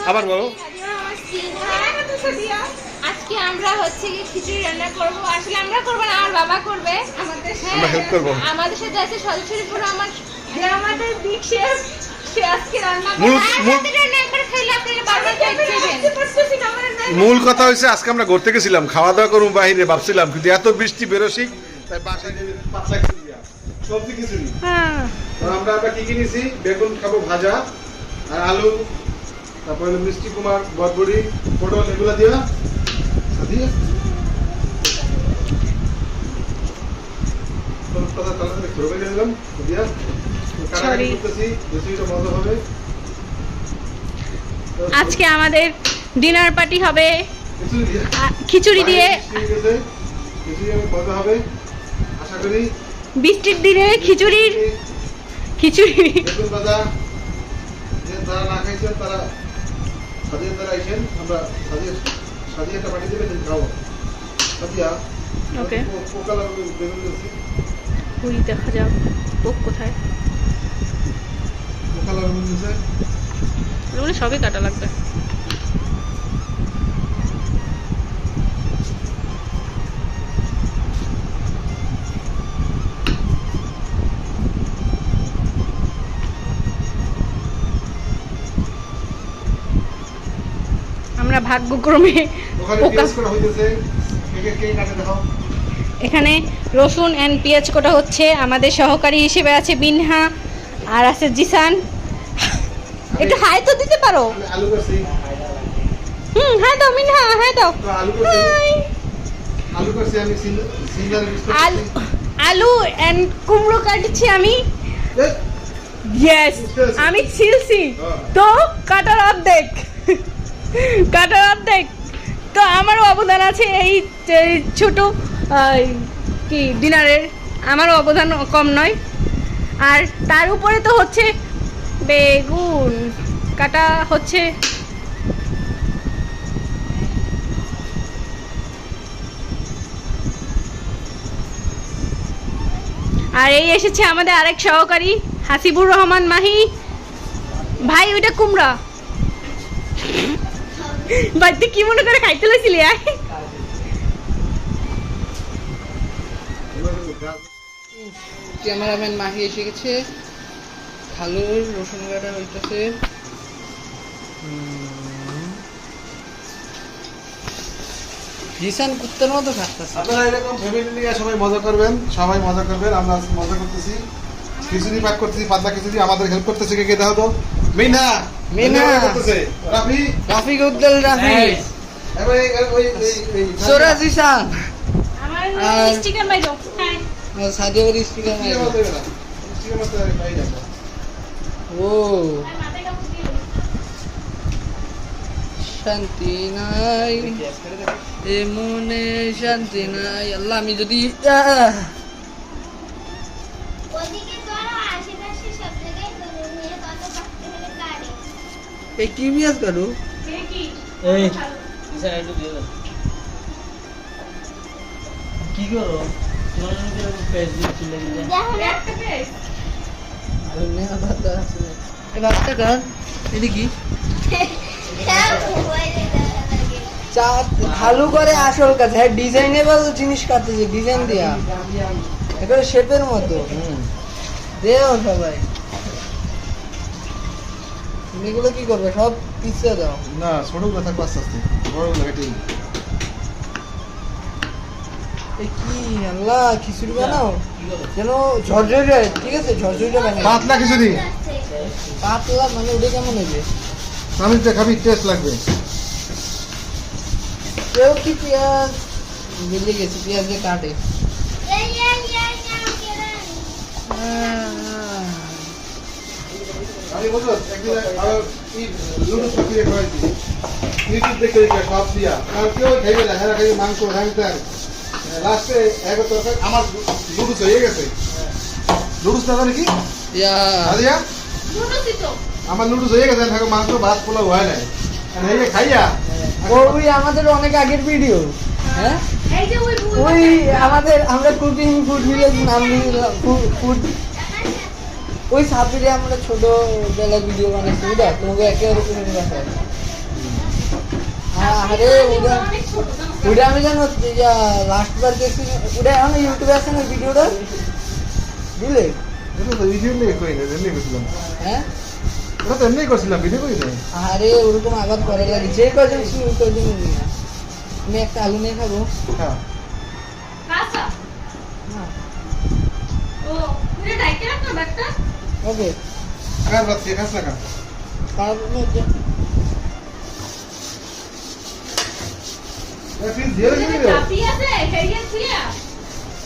আবার বলো। আজকে আমরা হচ্ছে কি খিচুড়ি রান্না করব। আসলে আমরা করব না, আমার বাবা করবে। আমাদের আমরা হেল্প করব। আমাদের সাথে আছে সদস্যপুর আমার আমাদের বিগ শেফ। সে আজকে রান্না করবে। রান্না করে খাইলে আপনারা বারবার খাইবেন। মূল কথা হইছে আজকে আমরা ঘুরতে গেছিলাম, খাওয়া দাওয়া করব বাইরে ভাবছিলাম, কিন্তু এত বৃষ্টি বেরোসি তাই বাসায় পাতলা খিচুড়ি সবজি খিচুড়ি। হ্যাঁ, আমরা কি কিনেছি? বেগুন খাবো ভাজা আর আলু, তারপরে মিষ্টি কুমার, বটবড়ি, পটল এগুলো দিয়া দিয়ে কথা তাহলে ঘুরে গেলাম দিয়া কাটাকাটি করতেছি, রেসিপিটা মজা হবে। আজকে আমাদের ডিনার পার্টি হবে খিচুড়ি দিয়ে। খিচুড়ি মজা হবে আশা করি। বৃষ্টির দিনে খিচুড়ির খিচুড়ি বেগুন ভাজা যারা না খাইছেন তারা সাজিয়ে তারা আইসেন, আমরা সাজিয়ে একটা পাঠিয়ে দেবে খাবো। সাজিয়া ওকে, পোকালা বেগুন দিয়েছি। পুরি দেখা যাক পোক কোথায়। পোকালা বেগুন দিয়েছে, ওগুলো সবই কাটা লাগবে। আমরা ভাগ্যক্রমে এখানে রসুন এন্ড পেঁয়াজ কাটা হচ্ছে। আমাদের সহকারী হিসেবে আছে বিনহা আর আছে জিসান। একটু হাই তো দিতে পারো। হ্যাঁ দাও মিনহা, হ্যাঁ দাও। আলু এন্ড কুমড়ো কাটছি আমি। ইয়েস, আমি ছিলছি তো কাটার অর্ধেক। তো আমারও অবদান আছে এই ছোট কি ডিনারের, আমারও অবদান কম নয়। আর তার উপরে তো হচ্ছে বেগুন কাটা হচ্ছে। আর এই এসেছে আমাদের আরেক সহকারী হাসিবুর রহমান মাহি ভাই। ওইটা কুমড়া বাড়িতে কি মনে করে খাইতে লাগছিলি? ক্যামেরাম্যান মাহি এসে গেছে। খালুর রসুন কাটা হইতেছে। জিসান কুত্তার মতো খাচ্ছে। আপনারা এরকম ফ্যামিলি নিয়ে সবাই মজা করবেন, সবাই মজা করবেন। আমরা মজা করতেছি, খিচুড়ি পাক করতেছি, পাতলা খিচুড়ি। আমাদের হেল্প করতেছে কে কে? দেখো তো, মিনা করতেছে, রাফি রাফিক উদ্দল রাফি, সোরা জিসান, আমার স্টিকার মাইরো। হ্যাঁ, সাদিয়ার স্পিকার মাইরো। ও শান্তি নাই এ মনে, শান্তি নাই। আল্লাহ, আমি যদি এই কি বিয়াস করো কি করো ভাতটা কার এটা কি ভালো করে আসল কাজ। হ্যাঁ, ডিজাইনেবল জিনিস কাটতেছে, ডিজাইন দিয়া একেবারে শেপের মতো। দেও সবাই। তুমি এগুলো কি করবে? সব পিছিয়ে দাও না, ছোটগুলো থাকবে আস্তে আস্তে, বড়গুলো কেটে। কি আল্লাহ, খিচুড়ি বানাও যেন ঝরঝরে, ঠিক আছে? ঝরঝরে বানাও। পাতলা খিচুড়ি, পাতলা মানে ওটা কেমন হবে? আমি তো খাবি, টেস্ট লাগবে। কেউ কি পেঁয়াজ মিলে গেছে, পেঁয়াজ দিয়ে কাটে। আমি বলতো একদিন লুডুস পাখিয়ে খাওয়াইছি, ইউটিউব দেখে সব দিয়া, কারণ কেউ খাইবে না, হ্যাঁ খাইবে মাংস, হ্যাং ত্যাং। লাস্টে এক তরকারি আমার লুডুস হয়ে গেছে। লুডুস না জানি কি আমার লুডুস হয়ে গেছে, মাংস ভাত পোলাও হয় নাই খাইয়া। ওই আমাদের অনেক আগের ভিডিও। হ্যাঁ, ওই আমাদের আমরা কুকিং ফুড ভিলেজ নাম দিয়েছিলাম, ফুড ওই সাবিরে আমরা ছোটবেলা ভিডিও বানাইছি, বুঝা? তোমাকে একেবারে আরে ওটা আমি জানো লাস্ট বার দেখছি ওটা এখন ইউটিউবে আছে না ভিডিওটা বুঝলে এটা তো ভিডিও নিয়ে কই না এমনি করছিলাম হ্যাঁ ওটা তো এমনি করছিলাম ভিডিও কই না আরে ওরকম আঘাত করা লাগে যে কজন ছিল ওই কজন নিয়ে আমি একটা আলু নিয়ে খাবো হ্যাঁ কাঁচা হ্যাঁ ও তুমি ডাইকে রাখো ব্যাগটা ওকে আগার বাচ্চা খাস না কা তারপর হচ্ছে পিস দিয়ে দিবি রে চাপি আছে হেরিয়ে তুইয়া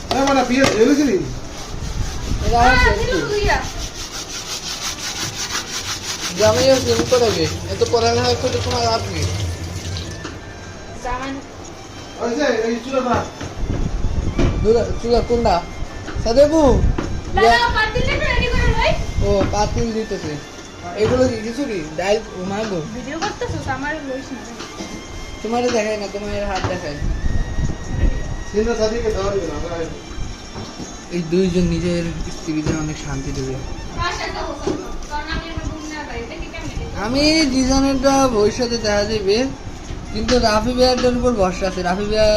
না মানে পিস দিয়ে দিবি এটা আমার হ্যাঁ শেষ দিলু তুইয়া জামাইও জিম করাবে এত পড়ালেখা করে তোমার লাভ নেই জামান ওই যে এই চুলা না চুলা কোনটা সাদেবু দাদা পাতিলে রেডি করে লই ও পাতিল দিতেছে এগুলো কি খিচুড়ি ডাল মাগো ভিডিও করতেছস আমার লইছ না তোমার দেখায় না তোমার হাত দেখায় সিনা সাদিকে দাও দিবেন আমরা এই দুইজন নিজের স্ত্রীদের অনেক শান্তি দেবে কার সাথে হোসন কারণ আমি আমার বুমনা বাড়ি দেখি কেমন আমি ডিজাইনটা ভবিষ্যতে দেখা যাবে কিন্তু রাফি ভাইয়ার উপর ভরসা আছে রাফি ভাইয়া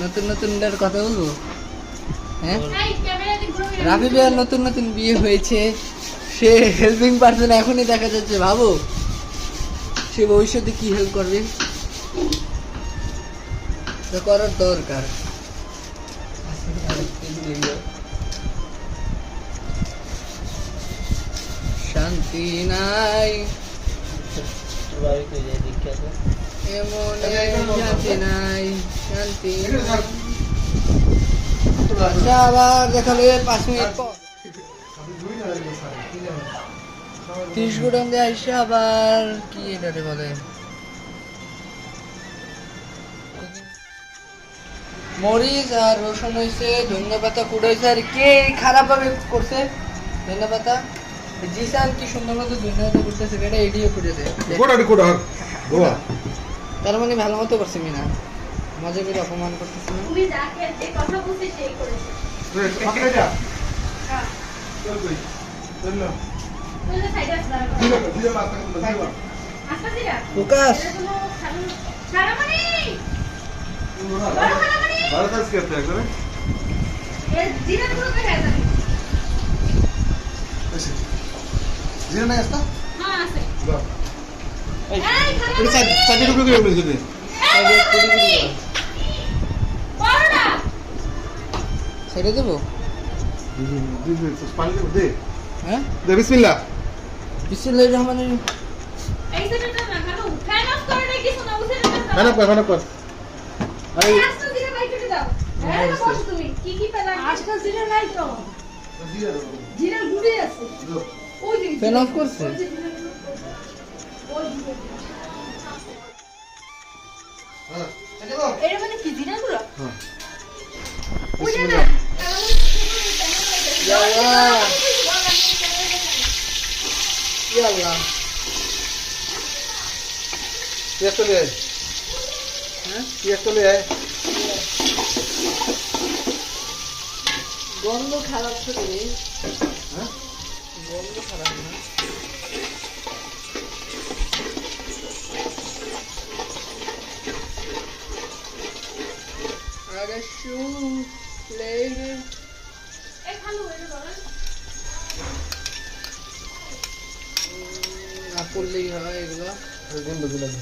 নতুন নতুনটার কথা বলবো হ্যাঁ এই ক্যামেরা দি ঘুরে রাফি ভাইয়ার নতুন নতুন বিয়ে হয়েছে সে হেল্পিং পারসন এখনই দেখা যাচ্ছে ভাবো সে ভবিষ্যতে কি হেল্প করবে তো করার দরকার শান্তি নাই এমন শান্তি নাই শান্তি আচ্ছা আবার দেখাবে 5 মিনিট পর 30 গুণ দিয়ে আইসা আবার কি এটাতে বলে মরিচ আর রসুন হয়েছে ধনে পাতা কুড়াইছে আর কে খারাপ ভাবে করছে ধনে পাতা জিসান কি সুন্দর মতো ধনে পাতা করতেছে এটা এডিও করে দেয় কোড়া গোয়া তার মানে ভালো মতো করছে মিনা মজা করে অপমান করতেছে না তুমি যাকে যে কথা বলতে সেই করেছে রে পাকলে যা হ্যাঁ চল কই চল না তুই সাইডে আসবা ধীরে মাথা দিবা আচ্ছা দিরা প্রকাশ এটা কোনো ছাড়া মানে বড় খানা মানে ভালো কাজ করতে একদম এ জিরা গুলো কে হ্যাঁ জানি এসে জিরা নাই আসতা হ্যাঁ আছে দাও এই খানা এটা সাইডে টুকরো করে বলে দিতে বড়টা ছেড়ে দেবো দিদি তো পানি দে হ্যাঁ দে বিসমিল্লাহ বিসমিল্লাহির রহমানির রহিম এই সেটা না খালো ফ্যান অফ করে নাকি শোনা বুঝে খানা কর আরে আস্তে ধীরে বাইক কেটে দাও হ্যাঁ বসো তুমি কি পেলা আজকাল জিরা নাই তো জিরা জিরার গুড়ি আছে দাও ওই যে ফ্যান অফ করছে হ্যাঁ এটা দাও এর মানে কি জিরা গুলো হ্যাঁ ওই যে না আল্লাহ ইয়া আল্লাহ পেঁয়াজ চলে আয় হ্যাঁ পেঁয়াজ চলে আয় গন্ধ খারাপ তো রে হ্যাঁ গন্ধ খারাপ না আরে শু লেগে এই খালো এর বলেন না পড়লেই হয় এগুলো গন্ধ দিলাম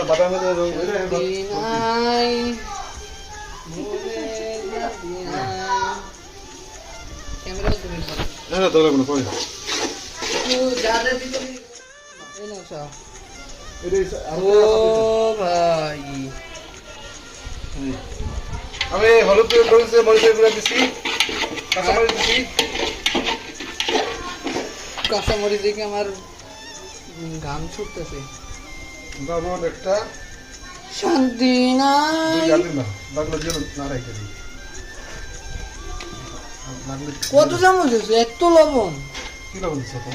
বাদামে রং নাই ক্যামেরা তুমি না তোলা কোনো পড়ে যারা দিতে এই নাও সব এটা ও ভাই আমি হলুদ করেছি মরিচের গুঁড়া দিছি কাঁচামরিচ দিছি কাঁচামরিচ দেখে আমার ঘাম ছুটতেছে যেমন একটা শান্তি দুই নাই জানি না লাগলো দিয়ে না রেখে দিই লাগলে কত চামচ হয়েছে এত লবণ কি লবণ দিচ্ছে তো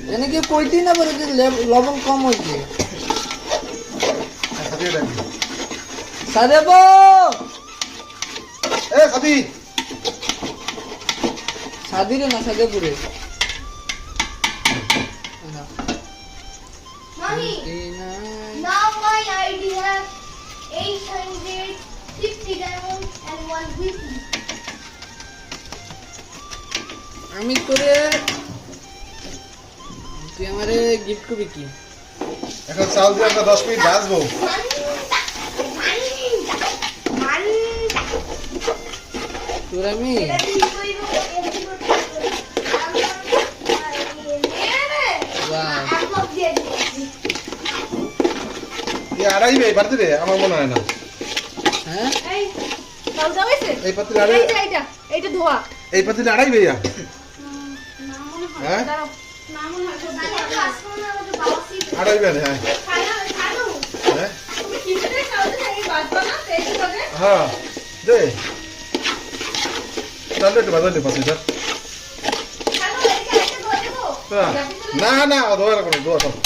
এনে কি কইতেই না পারে যে লবণ কম হয়েছে সাথে রাখবি সাদেব এ সাথী সাদিরে না সাদেপুরে Mommy, now my ID has 850 diamonds and 1 rupee. আমি করে তুই আমারে গিফট করবি কি এখন চাল দিয়ে আমরা 10 মিনিট ভাজবো। তোর আমি আড়াইবে এই পাত্রে আমার মনে হয় না। হ্যাঁ এই চাল দাও হইছে এই পাত্রে আড়াই এইটা ধোয়া এই পাত্রে আড়াইবে ইয়া না মনে হয় হ্যাঁ দাঁড়াও না মনে হয় আড়াইবে না হ্যাঁ হ্যাঁ তুমি কিচেনে চালতে থাকি বাজবা না তেজ হবে হ্যাঁ দে চাল একটু বাজালে পাচ্ছি স্যার না না দোয়া করো দোয়া করো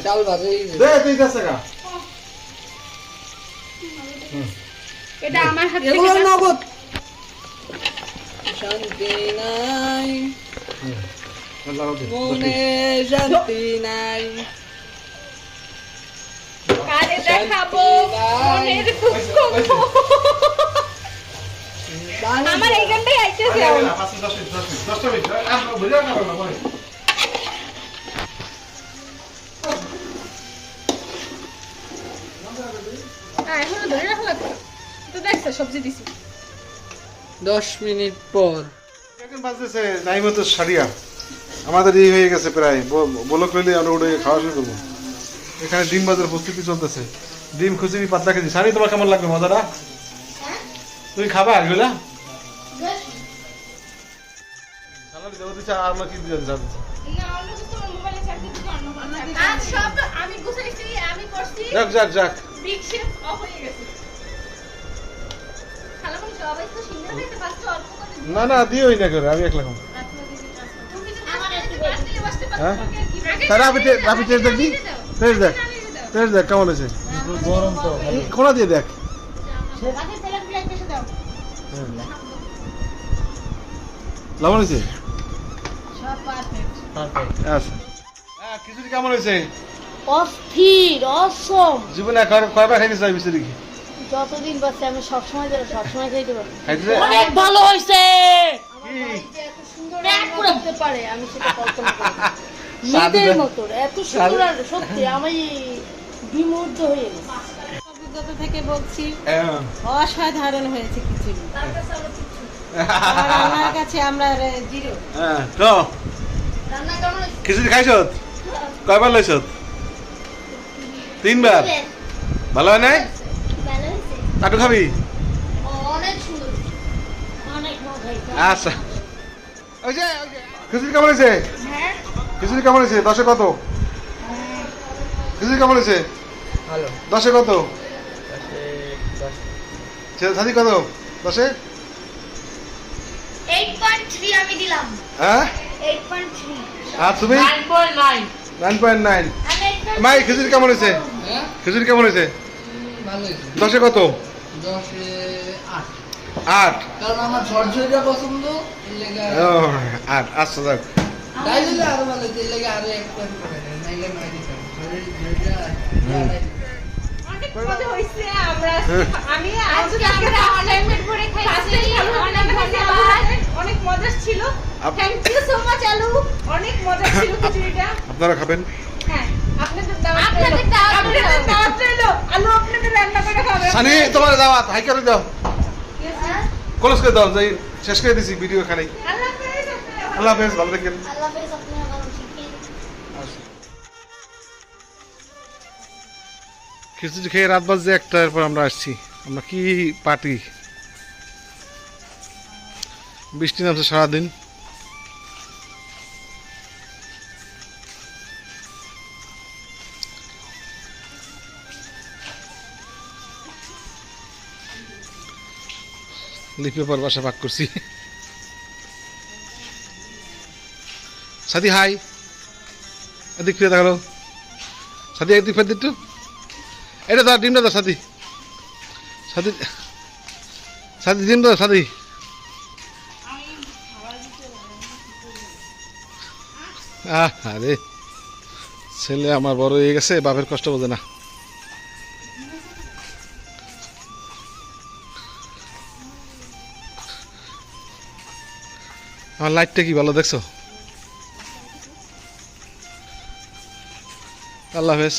চাল বাজে দে তুই 10 টাকা এটা আমার হাত এগুলো থেকে নগদ শান্তি নাই মনে শান্তি নাই কারে দেখাবো মনের দুঃখ আমার এই গানটাই আইতেছে এখন 10 মিনিট আর বুঝা না বলে এখনো ধরে রাখা লাগবে তো দেখছো সবজি দিছি 10 মিনিট পর এখন বাজতেছে নাই মতো সারিয়া আমাদের এই হয়ে গেছে প্রায় বলক লইলে আমরা উঠে খাওয়া শুরু করবো। এখানে ডিম বাজার প্রস্তুতি চলতেছে ডিম খুচুরি পাতলা খেয়েছি সারি তোমার কেমন লাগবে মজাটা তুমি খাবা এগুলা আর আমরা কি দিয়ে যাবো না অন্য কিছু তোমার মোবাইলে চার্জ দিতে পারো না আজ সব আমি গুছাইছি আমি করছি যাক যাক যাক বিগ শেপ অফ হয়ে গেছে খালা মনে সবাই তো সিঙ্গেল খাইতে পারছো অল্প করে না না দিওই না করে আমি একলা খাবো তুমি কিছু আমার একটু বাসতে বসতে হ্যাঁ পারছো তারা রাবি টেস্ট দেখবি টেস্ট দেখ টেস্ট দেখ কেমন হয়েছে গরম তো কোনা দিয়ে দেখ আগে তেলের প্লেট এসে দাও লবণ হয়েছে সব পারফেক্ট আচ্ছা হ্যাঁ খিচুড়ি কেমন হয়েছে অস্থির অসম জীবনে কয়বার খাইতে চাই বিচুরি কি যতদিন বাঁচে আমি সবসময় খাইতে পারি খাইতে অনেক ভালো হয়েছে কি এত সুন্দর রান্না করতে পারে আমি সেটা কল্পনা করি না। মেয়েদের মতো এত সুন্দর আর সত্যি আমি বিমুগ্ধ হয়ে গেছি অভিজ্ঞতা থেকে বলছি হ্যাঁ অসাধারণ হয়েছে খিচুড়ি আর আমার কাছে আমরা জিরো হ্যাঁ তো খিচুড়ি খাইছ কয়বার লইছ 3 বার ভালো হয় নাই কাটু খাবি অনেক সুন্দর অনেক মজা হয়েছে আচ্ছা ওই যে খিচুড়ি কেমন হয়েছে খিচুড়ি কেমন হয়েছে 10-এ কত খিচুড়ি কেমন হয়েছে ভালো 10-এ কত সাথী কত 10-এ 8.3 আমি দিলাম হ্যাঁ 8.3 আর তুমি 9.9 আমি 8.3 মাই খিচুড়ি কেমন হয়েছে হ্যাঁ খিচুড়ি কেমন হয়েছে ভালো হয়েছে 10-এ কত 10-এ 8 কারণ আমার ঝরঝরিটা পছন্দ এর লেগে 8 আচ্ছা যাক তাই হলে আরো ভালো হতো, এর লেগে আরো 1 পয়েন্ট করে দেন নাইলে মাই দিতাম ঝরঝরিটা অনেক মজা হইছে আমরা আমি আজকে আমরা অনলাইন করে খাইছি অনেক ধন্যবাদ অনেক মজা ছিল থ্যাংক ইউ সো মাচ আলু অনেক মজা ছিল খিচুড়িটা আপনারা খাবেন হ্যাঁ আপনাদের দাওয়াত রইলো আলু আপনাদের রান্না করে খাবেন সানি তোমার দাওয়াত হাই করে দাও ক্লোজ করে দাও যাই শেষ করে দিছি ভিডিও এখানে আল্লাহ হাফেজ আল্লাহ হাফেজ ভালো থাকেন আল্লাহ হাফেজ আপনারা ভালো থাকেন খিচুড়ি খেয়ে রাত বাজে 1টা এরপর আমরা আসছি আমরা কি পার্টি বৃষ্টি নামছে সারাদিন লিপ পেপার বাসা পাক করছি সাথী হাই এদিক ফিরে দেখালো সাথী একদিক ফের দিত এটা দাও ডিমটা দাও সাথী সাথী সাথী ডিম দাও সাথী আরে ছেলে আমার বড় হয়ে গেছে, বাপের কষ্ট বোঝে না। আমার লাইটটা কি ভালো দেখছো? আল্লাহ হাফেজ।